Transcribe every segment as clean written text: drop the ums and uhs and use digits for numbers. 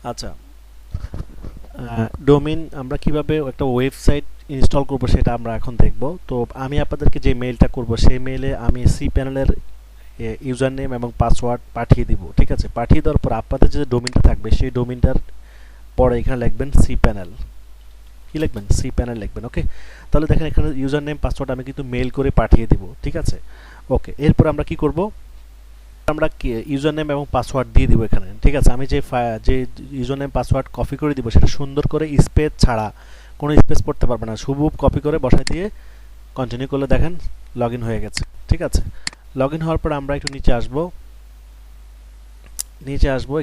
আচ্ছা, ডোমেইন আমরা কিভাবে একটা ওয়েবসাইট ইনস্টল করব সেটা আমরা এখন দেখব। তো আমি আপনাদেরকে যে মেইলটা করব সেই মেইলে আমি cPanel-এর ইউজার নেম এবং পাসওয়ার্ড পাঠিয়ে দিব। ঠিক আছে, পাঠিয়ে দেওয়ার পর আপনাদের যে ডোমেইনটা থাকবে সেই ডোমেইনটার পরে এখানে লিখবেন cPanel। কি লিখবেন? cPanel লিখবেন। ওকে, তাহলে দেখেন এখানে ইউজার নেম পাসওয়ার্ড আমি কিন্তু মেইল করে পাঠিয়ে দিব। ঠিক আছে, ওকে। এরপর আমরা কি করব? আমরা ইউজার নেম এবং পাসওয়ার্ড দিয়ে দিব এখানে। ঠিক আছে, আমি যে ইউজার নেম পাসওয়ার্ড কপি করে দিব সেটা সুন্দর করে স্পেস ছাড়া, কোনো স্পেস পড়তে পারবে না, হুবহু কপি করে বসাই দিয়ে কন্টিনিউ করলে দেখেন লগ ইন হয়ে গেছে। ঠিক আছে, লগ ইন হওয়ার পর আমরা একটু নিচে আসবো,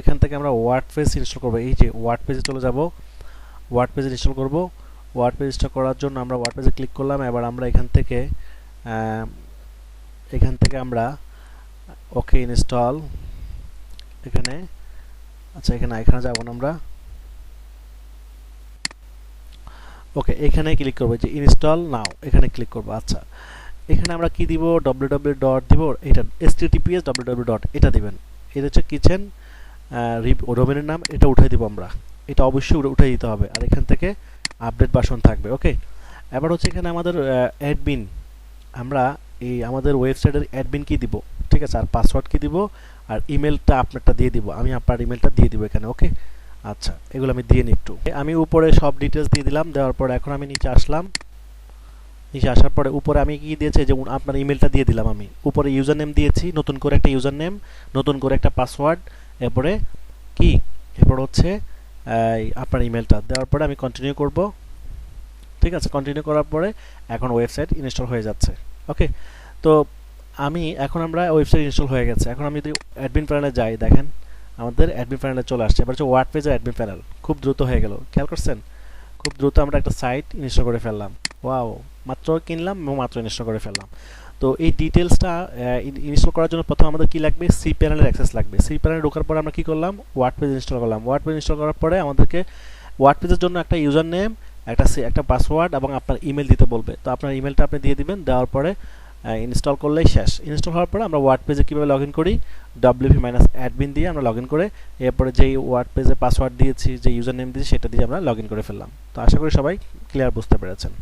এখান থেকে আমরা ওয়ার্ডপ্রেস ইনস্টল করবো। এই যে ওয়ার্ডপ্রেসে চলে যাব, ওয়ার্ডপ্রেসে ইনস্টল করব। ওয়ার্ডপ্রেস ইনস্টল করার জন্য আমরা ওয়ার্ডপ্রেসে ক্লিক করলাম। এবার আমরা এখান থেকে আমরা ওকে ইনস্টল, এখানে আচ্ছা এখানে যাব না আমরা। ওকে, এখানে ক্লিক করব, যে ইনস্টল নাও এখানে ক্লিক করব। আচ্ছা, এখানে আমরা কি দিব? www ডট দিব, এটা https www ডট এটা দিবেন। এটা হচ্ছে কিচেন ডোমেনের নাম, এটা উঠাই দিব আমরা। এটা অবশ্যই উঠাই দিতে হবে। আর এখান থেকে আপডেট ভার্সন থাকবে। ওকে, এবার হচ্ছে এখানে আমাদের অ্যাডমিন, আমরা এই আমাদের ওয়েবসাইটের অ্যাডমিন কি দিব। ঠিক আছে, আর পাসওয়ার্ড কি দিব, আর ইমেলটা আপনারটা দিয়ে দিব। আমি আপনার ইমেলটা দিয়ে দিব এখানে। ওকে, আচ্ছা, এগুলো আমি দিয়ে নিই একটু। আমি উপরে সব ডিটেলস দিয়ে দিলাম। দেওয়ার পর এখন আমি নিচে আসলাম। নিচে আসার পরে উপরে আমি কি দিয়েছি, যে আপনার ইমেলটা দিয়ে দিলাম। আমি উপরে ইউজার নেম দিয়েছি, নতুন করে একটা ইউজার নেম, নতুন করে একটা পাসওয়ার্ড, এরপরে কি, এরপর হচ্ছে আপনার ইমেলটা দেওয়ার পরে আমি কন্টিনিউ করব। ঠিক আছে, কন্টিনিউ করার পরে এখন ওয়েবসাইট ইনস্টল হয়ে যাচ্ছে। ওকে, তো আমরা ওয়েবসাইট ইনস্টল হয়ে গেছে। এখন আমি যদি অ্যাডমিন প্যানেলে যাই, দেখেন আমাদের অ্যাডমিন প্যানেলে চলে আসছে। এবার হচ্ছে ওয়ার্ডপ্রেসের অ্যাডমিন প্যানেল, খুব দ্রুত হয়ে গেল, খেয়াল করছেন? খুব দ্রুত আমরা একটা সাইট ইনস্টল করে ফেললাম। ওয়াও, মাত্র কিনলাম এবং মাত্র ইনস্টল করে ফেললাম। তো এই ডিটেলসটা ইনস্টল করার জন্য প্রথমে আমাদের কি লাগবে? cPanel-এর অ্যাক্সেস লাগবে। cPanel ঢোকার পরে আমরা কি করলাম? ওয়ার্ডপ্রেস ইনস্টল করলাম। ওয়ার্ডপ্রেস ইনস্টল করার পরে আমাদেরকে ওয়ার্ডপ্রেসের জন্য একটা ইউজার নেম, একটা পাসওয়ার্ড এবং আপনার ইমেল দিতে বলবে। তো আপনার ইমেলটা আপনি দিয়ে দিবেন। দেওয়ার পরে ইনস্টল করলেই শেষ। ইনস্টল হওয়ার পরে আমরা ওয়ার্ডপ্রেসে কীভাবে লগ ইন করি? wp-admin দিয়ে আমরা লগ ইন করে, এরপরে যেই ওয়ার্ডপ্রেসে পাসওয়ার্ড দিয়েছি, যে ইউজার নেম দিয়েছি, সেটা দিয়ে আমরা লগ ইন করে ফেললাম। তো আশা করি সবাই ক্লিয়ার বুঝতে পেরেছেন।